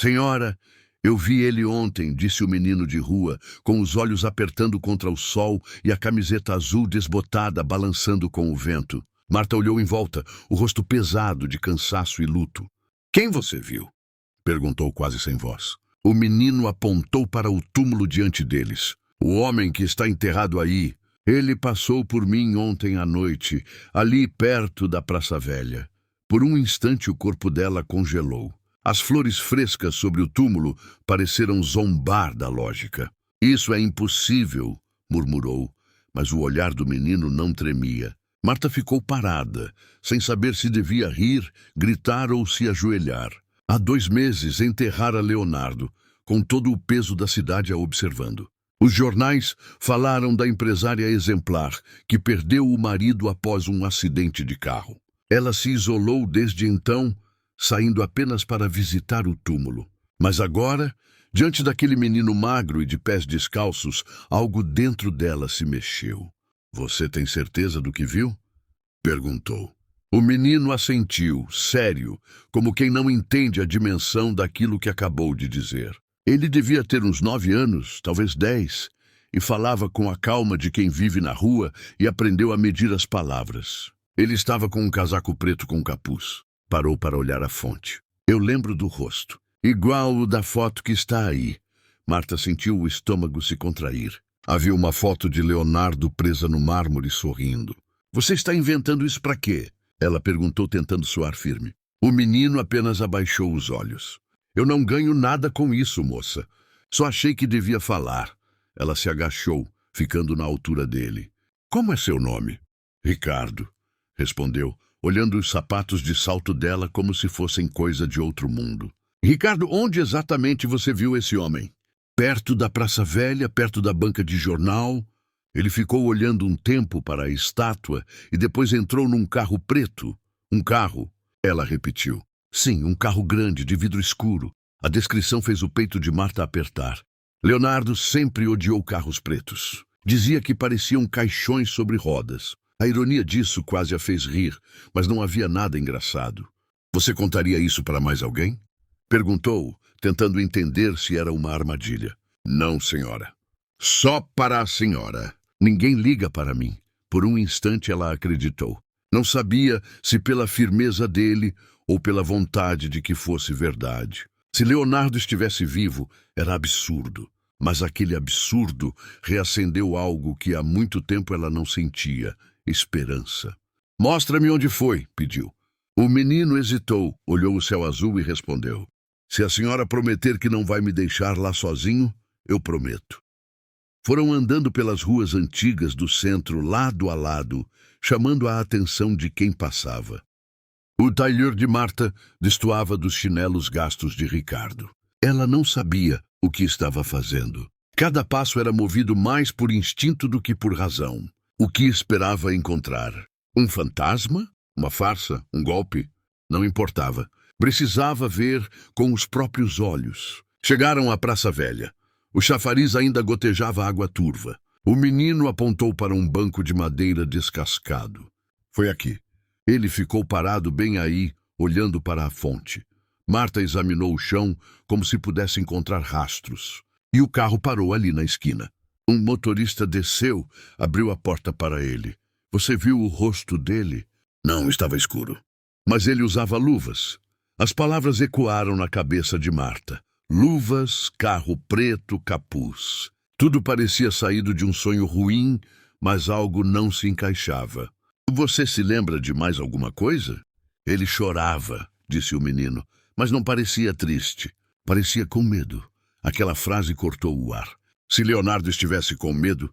Senhora, eu vi ele ontem, disse o menino de rua, com os olhos apertando contra o sol e a camiseta azul desbotada balançando com o vento. Marta olhou em volta, o rosto pesado de cansaço e luto. Quem você viu? Perguntou quase sem voz. O menino apontou para o túmulo diante deles. O homem que está enterrado aí. Ele passou por mim ontem à noite, ali perto da Praça Velha. Por um instante o corpo dela congelou. As flores frescas sobre o túmulo pareceram zombar da lógica. Isso é impossível, murmurou, mas o olhar do menino não tremia. Marta ficou parada, sem saber se devia rir, gritar ou se ajoelhar. Há 2 meses enterrara Leonardo, com todo o peso da cidade a observando. Os jornais falaram da empresária exemplar, que perdeu o marido após um acidente de carro. Ela se isolou desde então, saindo apenas para visitar o túmulo. Mas agora, diante daquele menino magro e de pés descalços, algo dentro dela se mexeu. Você tem certeza do que viu? Perguntou. O menino assentiu, sério, como quem não entende a dimensão daquilo que acabou de dizer. Ele devia ter uns 9 anos, talvez 10, e falava com a calma de quem vive na rua e aprendeu a medir as palavras. Ele estava com um casaco preto com capuz. Parou para olhar a fonte. Eu lembro do rosto. Igual o da foto que está aí. Marta sentiu o estômago se contrair. Havia uma foto de Leonardo presa no mármore sorrindo. Você está inventando isso para quê? Ela perguntou tentando soar firme. O menino apenas abaixou os olhos. Eu não ganho nada com isso, moça. Só achei que devia falar. Ela se agachou, ficando na altura dele. Como é seu nome? Ricardo, respondeu, olhando os sapatos de salto dela como se fossem coisa de outro mundo. Ricardo, onde exatamente você viu esse homem? Perto da Praça Velha, perto da banca de jornal. Ele ficou olhando um tempo para a estátua e depois entrou num carro preto. Um carro, ela repetiu. Sim, um carro grande, de vidro escuro. A descrição fez o peito de Marta apertar. Leonardo sempre odiou carros pretos. Dizia que pareciam caixões sobre rodas. A ironia disso quase a fez rir, mas não havia nada engraçado. Você contaria isso para mais alguém? Perguntou, tentando entender se era uma armadilha. Não, senhora. Só para a senhora. Ninguém liga para mim. Por um instante ela acreditou. Não sabia se pela firmeza dele ou pela vontade de que fosse verdade. Se Leonardo estivesse vivo, era absurdo. Mas aquele absurdo reacendeu algo que há muito tempo ela não sentia. Esperança. Mostra-me onde foi, pediu. O menino hesitou, olhou o céu azul e respondeu. Se a senhora prometer que não vai me deixar lá sozinho, eu prometo. Foram andando pelas ruas antigas do centro, lado a lado, chamando a atenção de quem passava. O tailleur de Marta destoava dos chinelos gastos de Ricardo. Ela não sabia o que estava fazendo. Cada passo era movido mais por instinto do que por razão. O que esperava encontrar? Um fantasma? Uma farsa? Um golpe? Não importava. Precisava ver com os próprios olhos. Chegaram à Praça Velha. O chafariz ainda gotejava água turva. O menino apontou para um banco de madeira descascado. Foi aqui. Ele ficou parado bem aí, olhando para a fonte. Marta examinou o chão como se pudesse encontrar rastros. E o carro parou ali na esquina. Um motorista desceu, abriu a porta para ele. Você viu o rosto dele? Não, estava escuro. Mas ele usava luvas. As palavras ecoaram na cabeça de Marta. Luvas, carro preto, capuz. Tudo parecia saído de um sonho ruim, mas algo não se encaixava. Você se lembra de mais alguma coisa? Ele chorava, disse o menino, mas não parecia triste. Parecia com medo. Aquela frase cortou o ar. Se Leonardo estivesse com medo,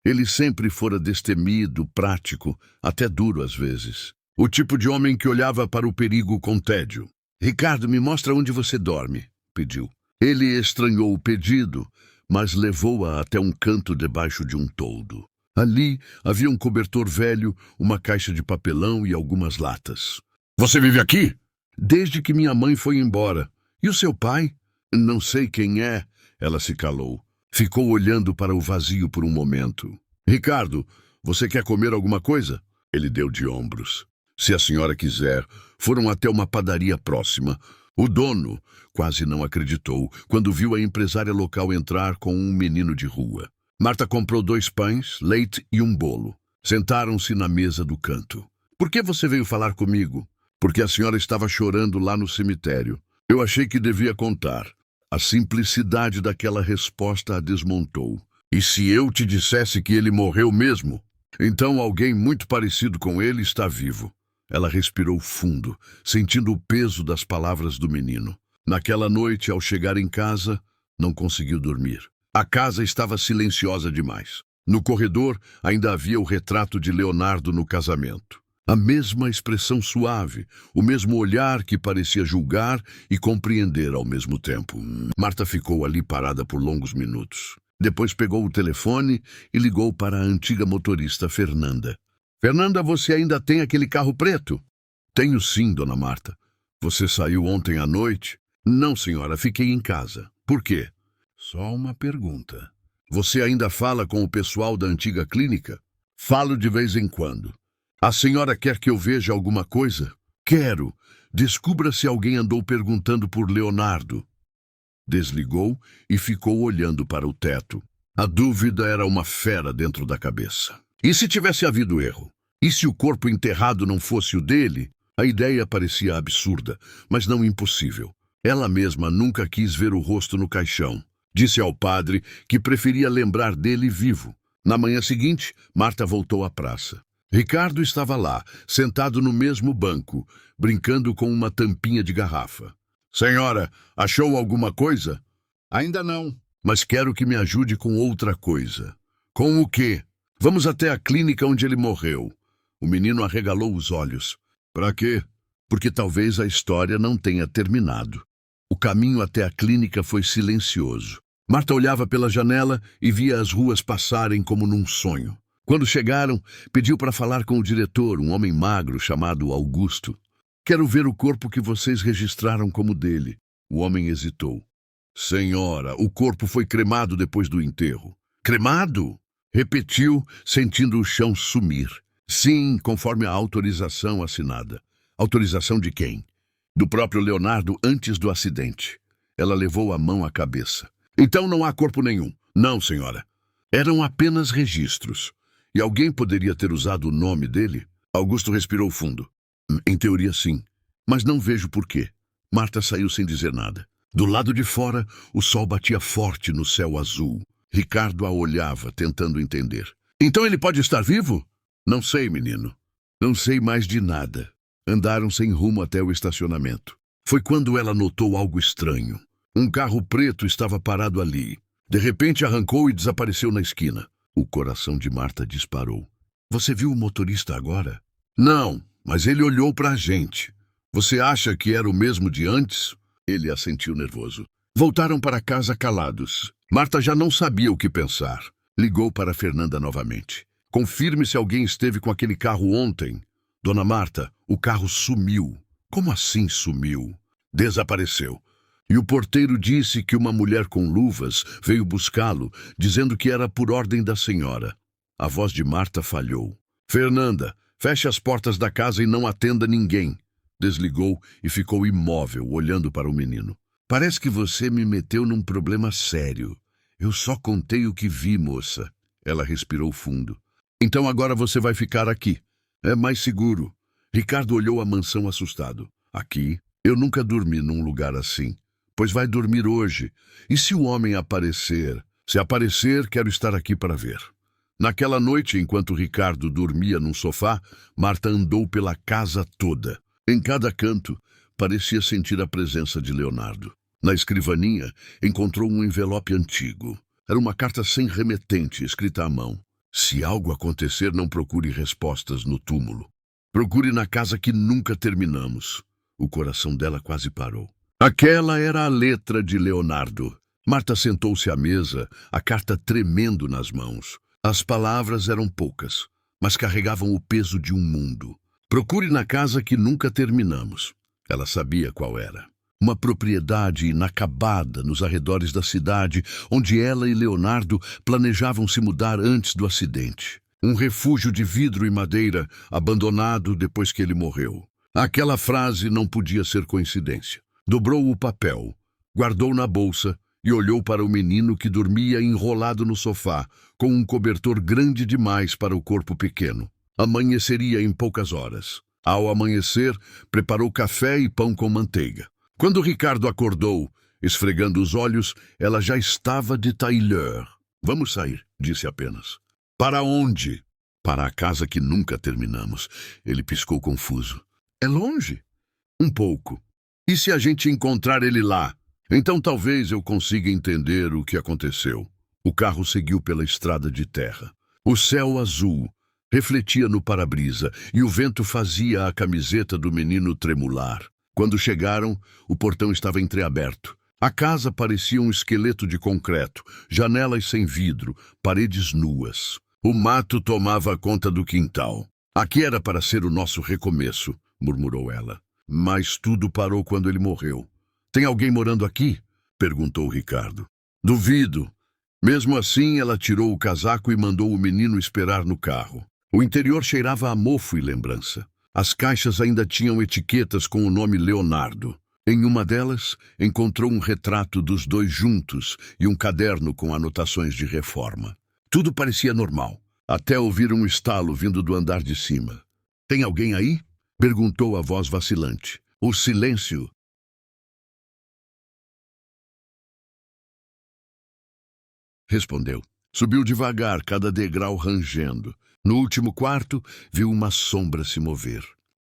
ele sempre fora destemido, prático, até duro às vezes. O tipo de homem que olhava para o perigo com tédio. Ricardo, me mostra onde você dorme, pediu. Ele estranhou o pedido, mas levou-a até um canto debaixo de um toldo. Ali havia um cobertor velho, uma caixa de papelão e algumas latas. Você vive aqui? Desde que minha mãe foi embora. E o seu pai? Não sei quem é. Ela se calou. Ficou olhando para o vazio por um momento. Ricardo, você quer comer alguma coisa? Ele deu de ombros. Se a senhora quiser. Foram até uma padaria próxima. O dono quase não acreditou quando viu a empresária local entrar com um menino de rua. Marta comprou 2 pães, leite e um bolo. Sentaram-se na mesa do canto. "Por que você veio falar comigo?" "Porque a senhora estava chorando lá no cemitério. Eu achei que devia contar." A simplicidade daquela resposta a desmontou. "E se eu te dissesse que ele morreu mesmo? Então alguém muito parecido com ele está vivo." Ela respirou fundo, sentindo o peso das palavras do menino. Naquela noite, ao chegar em casa, não conseguiu dormir. A casa estava silenciosa demais. No corredor, ainda havia o retrato de Leonardo no casamento. A mesma expressão suave, o mesmo olhar que parecia julgar e compreender ao mesmo tempo. Marta ficou ali parada por longos minutos. Depois pegou o telefone e ligou para a antiga motorista Fernanda. "Fernanda, você ainda tem aquele carro preto?" "Tenho sim, dona Marta." "Você saiu ontem à noite?" "Não, senhora, fiquei em casa." "Por quê?" "Só uma pergunta." "Você ainda fala com o pessoal da antiga clínica?" "Falo de vez em quando." "A senhora quer que eu veja alguma coisa?" "Quero. Descubra se alguém andou perguntando por Leonardo." Desligou e ficou olhando para o teto. A dúvida era uma fera dentro da cabeça. E se tivesse havido erro? E se o corpo enterrado não fosse o dele? A ideia parecia absurda, mas não impossível. Ela mesma nunca quis ver o rosto no caixão. Disse ao padre que preferia lembrar dele vivo. Na manhã seguinte, Marta voltou à praça. Ricardo estava lá, sentado no mesmo banco, brincando com uma tampinha de garrafa. "Senhora, achou alguma coisa?" "Ainda não, mas quero que me ajude com outra coisa." "Com o quê?" "Vamos até a clínica onde ele morreu." O menino arregalou os olhos. "Para quê?" "Porque talvez a história não tenha terminado." O caminho até a clínica foi silencioso. Marta olhava pela janela e via as ruas passarem como num sonho. Quando chegaram, pediu para falar com o diretor, um homem magro chamado Augusto. "Quero ver o corpo que vocês registraram como dele." O homem hesitou. "Senhora, o corpo foi cremado depois do enterro." "Cremado?" Repetiu, sentindo o chão sumir. "Sim, conforme a autorização assinada." "Autorização de quem?" "Do próprio Leonardo antes do acidente." Ela levou a mão à cabeça. "Então não há corpo nenhum." "Não, senhora. Eram apenas registros. E alguém poderia ter usado o nome dele?" Augusto respirou fundo. "Em teoria, sim. Mas não vejo por quê." Marta saiu sem dizer nada. Do lado de fora, o sol batia forte no céu azul. Ricardo a olhava, tentando entender. "Então ele pode estar vivo?" "Não sei, menino. Não sei mais de nada." Andaram sem rumo até o estacionamento. Foi quando ela notou algo estranho. Um carro preto estava parado ali. De repente arrancou e desapareceu na esquina. O coração de Marta disparou. "Você viu o motorista agora?" "Não, mas ele olhou para a gente." "Você acha que era o mesmo de antes?" Ele assentiu nervoso. Voltaram para casa calados. Marta já não sabia o que pensar. Ligou para Fernanda novamente. "Confirme se alguém esteve com aquele carro ontem." "Dona Marta, o carro sumiu." "Como assim sumiu?" "Desapareceu. E o porteiro disse que uma mulher com luvas veio buscá-lo, dizendo que era por ordem da senhora." A voz de Marta falhou. "Fernanda, feche as portas da casa e não atenda ninguém." Desligou e ficou imóvel, olhando para o menino. "Parece que você me meteu num problema sério." "Eu só contei o que vi, moça." Ela respirou fundo. "Então agora você vai ficar aqui. É mais seguro." Ricardo olhou a mansão assustado. "Aqui? Eu nunca dormi num lugar assim." "Pois vai dormir hoje. E se o homem aparecer?" "Se aparecer, quero estar aqui para ver." Naquela noite, enquanto Ricardo dormia num sofá, Marta andou pela casa toda. Em cada canto, parecia sentir a presença de Leonardo. Na escrivaninha, encontrou um envelope antigo. Era uma carta sem remetente, escrita à mão. "Se algo acontecer, não procure respostas no túmulo. Procure na casa que nunca terminamos." O coração dela quase parou. Aquela era a letra de Leonardo. Marta sentou-se à mesa, a carta tremendo nas mãos. As palavras eram poucas, mas carregavam o peso de um mundo. "Procure na casa que nunca terminamos." Ela sabia qual era. Uma propriedade inacabada nos arredores da cidade, onde ela e Leonardo planejavam se mudar antes do acidente. Um refúgio de vidro e madeira, abandonado depois que ele morreu. Aquela frase não podia ser coincidência. Dobrou o papel, guardou na bolsa e olhou para o menino que dormia enrolado no sofá, com um cobertor grande demais para o corpo pequeno. Amanheceria em poucas horas. Ao amanhecer, preparou café e pão com manteiga. Quando Ricardo acordou, esfregando os olhos, ela já estava de tailleur. Vamos sair, disse apenas. Para onde? Para a casa que nunca terminamos. Ele piscou confuso. É longe? Um pouco. E se a gente encontrar ele lá? Então talvez eu consiga entender o que aconteceu. O carro seguiu pela estrada de terra. O céu azul refletia no para-brisa e o vento fazia a camiseta do menino tremular. Quando chegaram, o portão estava entreaberto. A casa parecia um esqueleto de concreto, janelas sem vidro, paredes nuas. O mato tomava conta do quintal. Aqui era para ser o nosso recomeço, murmurou ela. Mas tudo parou quando ele morreu. Tem alguém morando aqui? Perguntou Ricardo. Duvido. Mesmo assim, ela tirou o casaco e mandou o menino esperar no carro. O interior cheirava a mofo e lembrança. As caixas ainda tinham etiquetas com o nome Leonardo. Em uma delas, encontrou um retrato dos dois juntos e um caderno com anotações de reforma. Tudo parecia normal, até ouvir um estalo vindo do andar de cima. Tem alguém aí? Perguntou a voz vacilante. O silêncio respondeu. Subiu devagar, cada degrau rangendo. No último quarto, viu uma sombra se mover.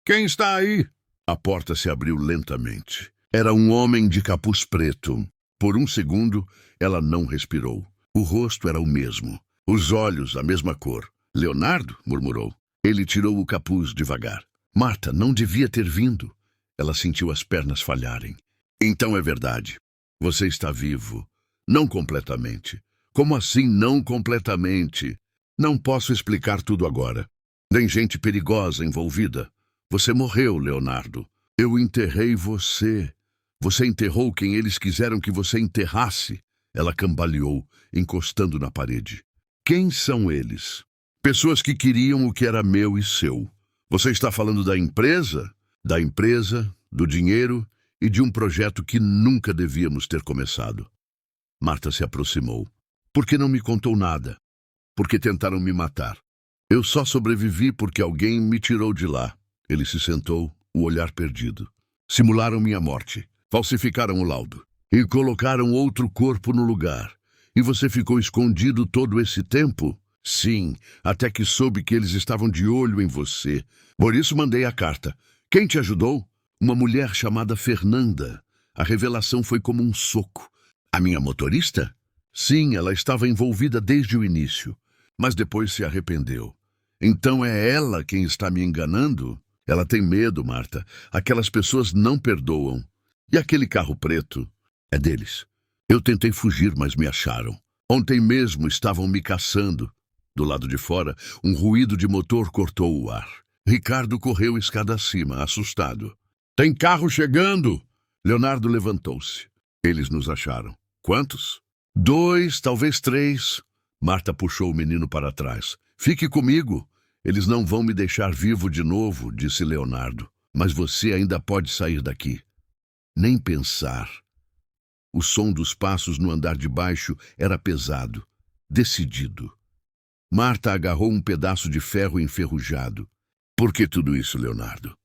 Quem está aí? A porta se abriu lentamente. Era um homem de capuz preto. Por um segundo, ela não respirou. O rosto era o mesmo. Os olhos, a mesma cor. Leonardo? Murmurou. Ele tirou o capuz devagar. Marta, não devia ter vindo. Ela sentiu as pernas falharem. Então é verdade. Você está vivo. Não completamente. Como assim não completamente? Não posso explicar tudo agora. Tem gente perigosa envolvida. Você morreu, Leonardo. Eu enterrei você. Você enterrou quem eles quiseram que você enterrasse. Ela cambaleou, encostando na parede. Quem são eles? Pessoas que queriam o que era meu e seu. Você está falando da empresa? Da empresa, do dinheiro e de um projeto que nunca devíamos ter começado. Marta se aproximou. Por que não me contou nada? Porque tentaram me matar. Eu só sobrevivi porque alguém me tirou de lá. Ele se sentou, o olhar perdido. Simularam minha morte. Falsificaram o laudo. E colocaram outro corpo no lugar. E você ficou escondido todo esse tempo? Sim, até que soube que eles estavam de olho em você. Por isso mandei a carta. Quem te ajudou? Uma mulher chamada Fernanda. A revelação foi como um soco. A minha motorista? Sim, ela estava envolvida desde o início, mas depois se arrependeu. Então é ela quem está me enganando? Ela tem medo, Marta. Aquelas pessoas não perdoam. E aquele carro preto? É deles. Eu tentei fugir, mas me acharam. Ontem mesmo estavam me caçando. Do lado de fora, um ruído de motor cortou o ar. Ricardo correu escada acima, assustado. Tem carro chegando! Leonardo levantou-se. Eles nos acharam. Quantos? 2, talvez 3. Marta puxou o menino para trás. Fique comigo. Eles não vão me deixar vivo de novo, disse Leonardo. Mas você ainda pode sair daqui. Nem pensar. O som dos passos no andar de baixo era pesado, decidido. Marta agarrou um pedaço de ferro enferrujado. Por que tudo isso, Leonardo?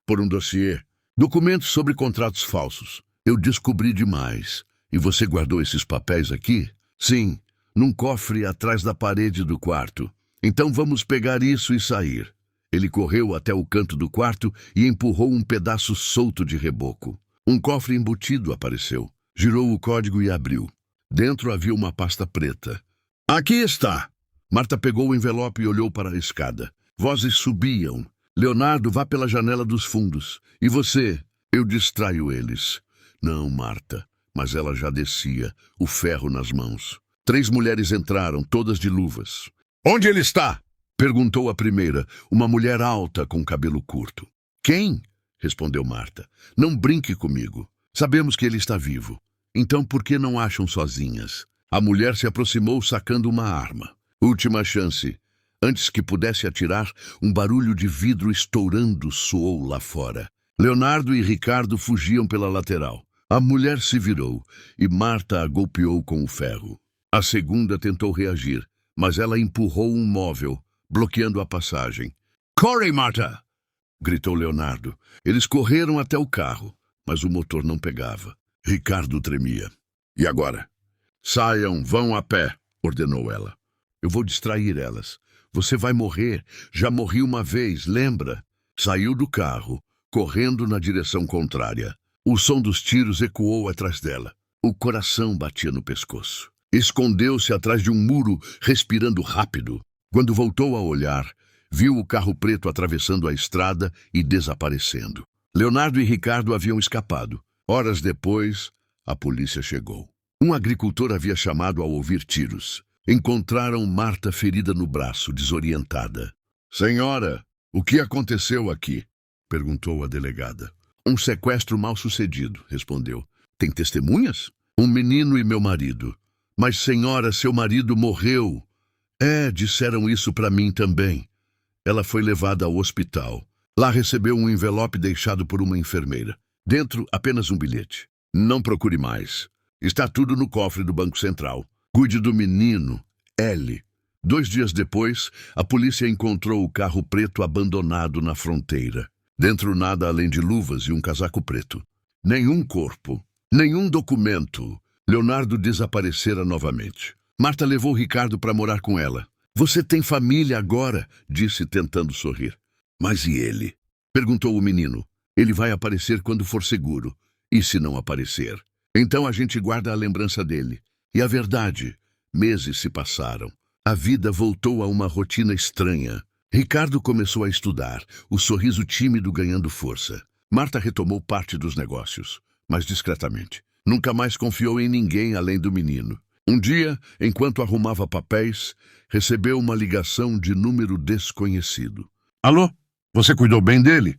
Por um dossiê. Documentos sobre contratos falsos. Eu descobri demais. E você guardou esses papéis aqui? Sim, num cofre atrás da parede do quarto. Então vamos pegar isso e sair. Ele correu até o canto do quarto e empurrou um pedaço solto de reboco. Um cofre embutido apareceu. Girou o código e abriu. Dentro havia uma pasta preta. Aqui está! Marta pegou o envelope e olhou para a escada. Vozes subiam. Leonardo, vá pela janela dos fundos. E você? Eu distraio eles. Não, Marta. Mas ela já descia, o ferro nas mãos. 3 mulheres entraram, todas de luvas. Onde ele está? Perguntou a primeira, uma mulher alta com cabelo curto. Quem? Respondeu Marta. Não brinque comigo. Sabemos que ele está vivo. Então por que não acham sozinhas? A mulher se aproximou sacando uma arma. Última chance. Antes que pudesse atirar, um barulho de vidro estourando soou lá fora. Leonardo e Ricardo fugiam pela lateral. A mulher se virou e Marta a golpeou com o ferro. A segunda tentou reagir, mas ela empurrou um móvel, bloqueando a passagem. "Corre, Marta!" gritou Leonardo. Eles correram até o carro, mas o motor não pegava. Ricardo tremia. "E agora?" "Saiam, vão a pé", ordenou ela. "Eu vou distrair elas. Você vai morrer. Já morri uma vez, lembra?" Saiu do carro, correndo na direção contrária. O som dos tiros ecoou atrás dela. O coração batia no pescoço. Escondeu-se atrás de um muro, respirando rápido. Quando voltou a olhar, viu o carro preto atravessando a estrada e desaparecendo. Leonardo e Ricardo haviam escapado. Horas depois, a polícia chegou. Um agricultor havia chamado ao ouvir tiros. Encontraram Marta ferida no braço, desorientada. "Senhora, o que aconteceu aqui?" perguntou a delegada. "Um sequestro mal sucedido", respondeu. "Tem testemunhas?" "Um menino e meu marido." "Mas, senhora, seu marido morreu." "É, disseram isso para mim também." Ela foi levada ao hospital. Lá recebeu um envelope deixado por uma enfermeira. Dentro, apenas um bilhete. "Não procure mais. Está tudo no cofre do Banco Central. Cuide do menino, L." 2 dias depois, a polícia encontrou o carro preto abandonado na fronteira. Dentro nada além de luvas e um casaco preto. Nenhum corpo, nenhum documento. Leonardo desaparecera novamente. Marta levou Ricardo para morar com ela. "Você tem família agora?" disse, tentando sorrir. "Mas e ele?" perguntou o menino. "Ele vai aparecer quando for seguro. E se não aparecer? Então a gente guarda a lembrança dele." E a verdade, meses se passaram. A vida voltou a uma rotina estranha. Ricardo começou a estudar, o sorriso tímido ganhando força. Marta retomou parte dos negócios, mas discretamente. Nunca mais confiou em ninguém além do menino. Um dia, enquanto arrumava papéis, recebeu uma ligação de número desconhecido. "Alô? Você cuidou bem dele?"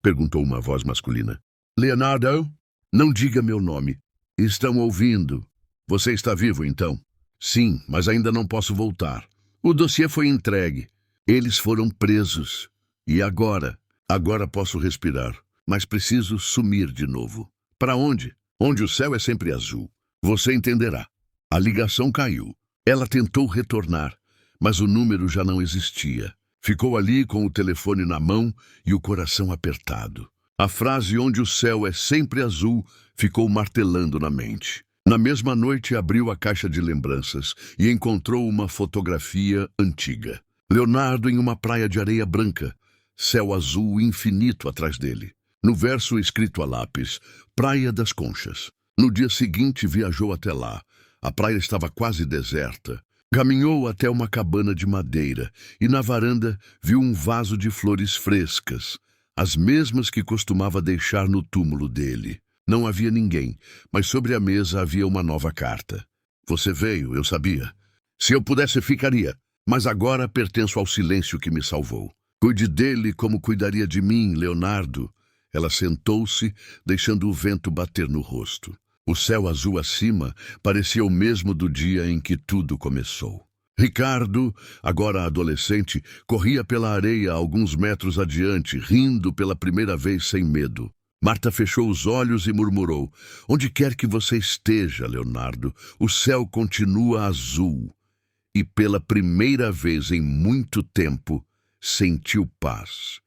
perguntou uma voz masculina. "Leonardo? Não diga meu nome. Estão ouvindo. Você está vivo, então?" "Sim, mas ainda não posso voltar. O dossiê foi entregue. Eles foram presos. E agora? Agora posso respirar, mas preciso sumir de novo." "Para onde?" "Onde o céu é sempre azul. Você entenderá." A ligação caiu. Ela tentou retornar, mas o número já não existia. Ficou ali com o telefone na mão e o coração apertado. A frase "onde o céu é sempre azul" ficou martelando na mente. Na mesma noite abriu a caixa de lembranças e encontrou uma fotografia antiga. Leonardo em uma praia de areia branca, céu azul infinito atrás dele. No verso escrito a lápis, Praia das Conchas. No dia seguinte viajou até lá. A praia estava quase deserta. Caminhou até uma cabana de madeira e na varanda viu um vaso de flores frescas, as mesmas que costumava deixar no túmulo dele. Não havia ninguém, mas sobre a mesa havia uma nova carta. "Você veio, eu sabia. Se eu pudesse, ficaria, mas agora pertenço ao silêncio que me salvou. Cuide dele como cuidaria de mim, Leonardo." Ela sentou-se, deixando o vento bater no rosto. O céu azul acima parecia o mesmo do dia em que tudo começou. Ricardo, agora adolescente, corria pela areia alguns metros adiante, rindo pela primeira vez sem medo. Marta fechou os olhos e murmurou: "Onde quer que você esteja, Leonardo, o céu continua azul." E pela primeira vez em muito tempo, sentiu paz.